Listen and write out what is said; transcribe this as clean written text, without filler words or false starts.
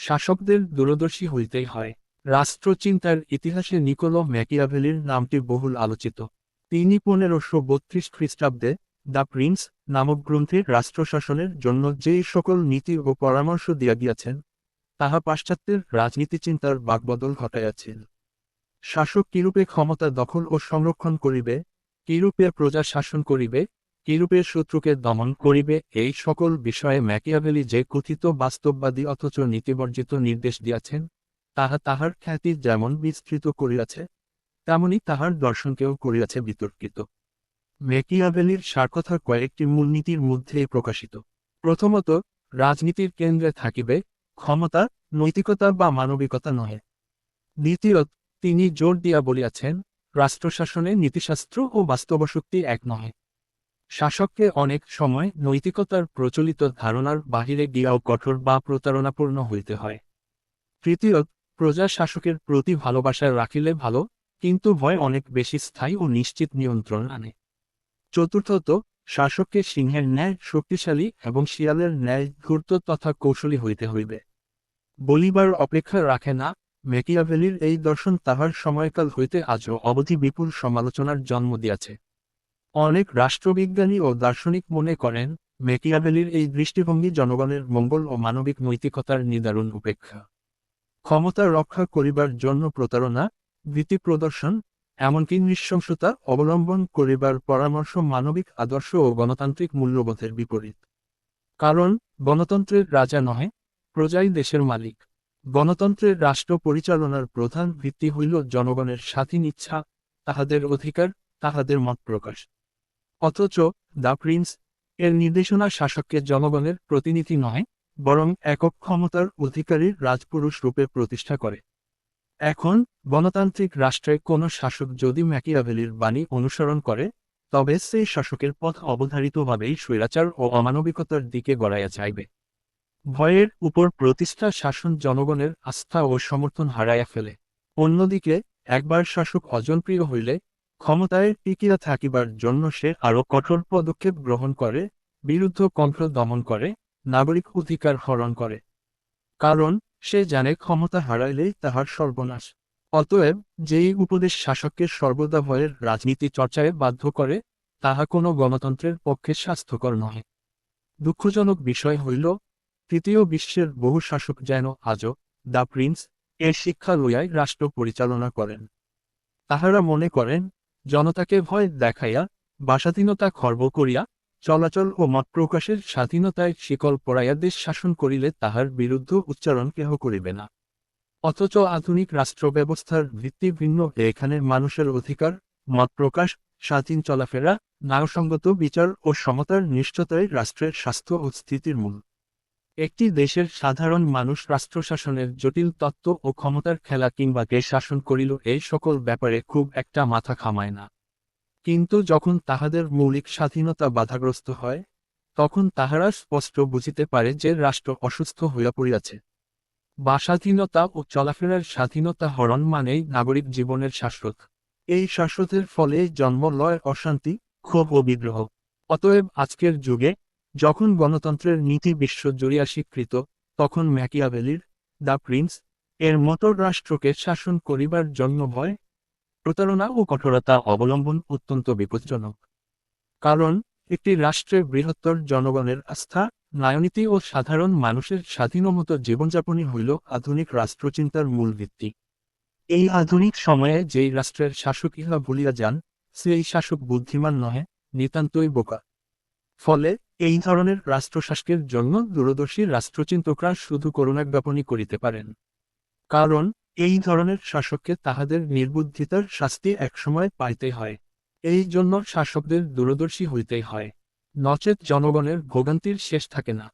শাসকদের দূরদর্শী হইতেই হয়। রাষ্ট্রচিন্তার ইতিহাসে নিকোলো ম্যাকিয়াভেলির নামটি বহুল আলোচিত। তিনি 1532 খ্রিস্টাব্দে দ্য প্রিন্স নামক গ্রন্থে রাষ্ট্রশাসনের জন্য যে সকল নীতি ও পরামর্শ দিয়া গিয়াছেন, তাহা পাশ্চাত্যের রাজনীতিচিন্তার বাকবদল ঘটাইয়াছিল। শাসক কিরূপে ক্ষমতা দখল ও সংরক্ষণ করিবে, কিরূপে প্রজা শাসন করিবে, কিরূপে শত্রুকে দমন করিবে, এই সকল বিষয়ে ম্যাকিয়াভেলি যে কথিত বাস্তববাদী অথচ নীতিবর্জিত নির্দেশ দিয়াছেন, তাহা তাহার খ্যাতি যেমন বিস্তৃত করিয়াছে, তেমনি তাহার দর্শনকেও করিয়াছে বিতর্কিত। ম্যাকিয়াভেলির সারকথা কয়েকটি মূলনীতির মধ্যেই প্রকাশিত। প্রথমত, রাজনীতির কেন্দ্রে থাকিবে ক্ষমতা, নৈতিকতা বা মানবিকতা নহে। দ্বিতীয়ত, তিনি জোর দিয়া বলিয়াছেন, রাষ্ট্রশাসনে নীতিশাস্ত্র ও বাস্তবশক্তি এক নহে। শাসককে অনেক সময় নৈতিকতার প্রচলিত ধারণার বাহিরে গিয়াও কঠোর বা প্রতারণাপূর্ণ হইতে হয়। তৃতীয়ত, প্রজা শাসকের প্রতি ভালোবাসা রাখিলে ভালো, কিন্তু ভয় অনেক বেশি স্থায়ী ও নিশ্চিত নিয়ন্ত্রণ আনে। চতুর্থত, শাসককে সিংহের ন্যায় শক্তিশালী এবং শিয়ালের ন্যায় ধূর্ত তথা কৌশলী হইতে হইবে। বলিবার অপেক্ষা রাখে না। ম্যাকিয়াভেলির এই দর্শন তাহার সময়কাল হইতে আজও অবধি বিপুল সমালোচনার জন্ম দিয়াছে। অনেক রাষ্ট্রবিজ্ঞানী ও দার্শনিক মনে করেন, ম্যাকিয়াভেলির এই দৃষ্টিভঙ্গি জনগণের মঙ্গল ও মানবিক নৈতিকতার নিদারুণ উপেক্ষা। ক্ষমতা রক্ষা করিবার জন্য প্রতারণা, ভীতি প্রদর্শন, এমনকি নৃশংসতা অবলম্বন করিবার পরামর্শ মানবিক আদর্শ ও গণতান্ত্রিক মূল্যবোধের বিপরীত। কারণ গণতন্ত্রের রাজা নহে, প্রজাই দেশের মালিক। গণতন্ত্রের রাষ্ট্র পরিচালনার প্রধান ভিত্তি হইল জনগণের স্বাধীন ইচ্ছা, তাহাদের অধিকার, তাহাদের মত প্রকাশ। অথচ দ্য প্রিন্স এর নির্দেশনা শাসককে জনগণের প্রতিনিধি নয়, বরং একক ক্ষমতার অধিকারীর রাজপুরুষ রূপে প্রতিষ্ঠা করে। এখন গণতান্ত্রিক রাষ্ট্রে কোনো শাসক যদি ম্যাকিয়াভেলির বাণী অনুসরণ করে, তবে সেই শাসকের পথ অবধারিতভাবেই স্বৈরাচার ও অমানবিকতার দিকে গড়াইয়া যাইবে। ভয়ের উপর প্রতিষ্ঠা শাসন জনগণের আস্থা ও সমর্থন হারাইয়া ফেলে। অন্যদিকে একবার শাসক অজনপ্রিয় হইলে ক্ষমতায় টিকিয়া থাকিবার জন্য সে আরও কঠোর পদক্ষেপ গ্রহণ করে, বিরুদ্ধ কণ্ঠ দমন করে, নাগরিক অধিকার হরণ করে। কারণ সে জানে ক্ষমতা হারাইলেই তাহার সর্বনাশ। অতএব যেই উপদেশ শাসককে সর্বদা ভয়ের রাজনীতি চর্চায় বাধ্য করে, তাহা কোনো গণতন্ত্রের পক্ষে স্বাস্থ্যকর নহে। দুঃখজনক বিষয় হইল, তৃতীয় বিশ্বের বহু শাসক যেন আজও দ্য প্রিন্স এর শিক্ষা লইয়াই রাষ্ট্র পরিচালনা করেন। তাহারা মনে করেন, জনতাকে ভয় দেখাইয়া, বাসাধীনতা খর্ব করিয়া, চলাচল ও মত প্রকাশের স্বাধীনতায় শিকল পরাইয়া দেশ শাসন করিলে তাহার বিরুদ্ধ উচ্চারণ কেহ করিবে না। অথচ আধুনিক রাষ্ট্র ব্যবস্থার ভিত্তি ভিন্ন। এখানে মানুষের অধিকার, মত প্রকাশ, স্বাধীন চলাফেরা, ন্যায়সঙ্গত বিচার ও সমতার নিষ্ঠতাই রাষ্ট্রের স্বাস্থ্য ও স্থিতির মূল। একটি দেশের সাধারণ মানুষ রাষ্ট্রশাসনের জটিল তত্ত্ব ও ক্ষমতার খেলা কিংবা কে শাসন করিল এই সকল ব্যাপারে খুব একটা মাথা ঘামায় না। কিন্তু যখন তাহাদের মৌলিক স্বাধীনতা বাধাগ্রস্ত হয়, তখন তাহারা স্পষ্ট বুঝিতে পারে যে রাষ্ট্র অসুস্থ হইয়া পড়িয়াছে। বাসাধীনতা ও চলাফেরার স্বাধীনতা হরণ মানেই নাগরিক জীবনের শাশ্বত। এই শাশ্বতের ফলে জন্ম লয় অশান্তি, ক্ষোভ ও বিদ্রোহ। অতএব আজকের যুগে যখন গণতন্ত্রের নীতি বিশ্বজুড়িয়া স্বীকৃত, তখন ম্যাকিয়াভেলির দ্য প্রিন্স এর মতো রাষ্ট্রকে শাসন করিবার জন্য ভয়, প্রতারণা ও কঠোরতা অবলম্বন অত্যন্ত বিপজ্জনক। কারণ একটি রাষ্ট্রের বৃহত্তর জনগণের আস্থা, ন্যায়নীতি ও সাধারণ মানুষের স্বাধীনমত জীবনযাপনই হইল আধুনিক রাষ্ট্রচিন্তার মূল ভিত্তি। এই আধুনিক সময়ে যেই রাষ্ট্রের শাসক ইহা ভুলিয়া যান, সেই শাসক বুদ্ধিমান নহে, নিতান্তই বোকা। ফলে এই ধরনের রাষ্ট্রশাসকের জন্য দূরদর্শী রাষ্ট্রচিন্তকরা শুধু করুণাজ্ঞাপনই করিতে পারেন। কারণ এই ধরনের শাসককে তাহাদের নির্বুদ্ধিতার শাস্তি একসময় পাইতে হয়। এই জন্য শাসকদের দূরদর্শী হইতেই হয়, নচেত জনগণের ভোগান্তির শেষ থাকে না।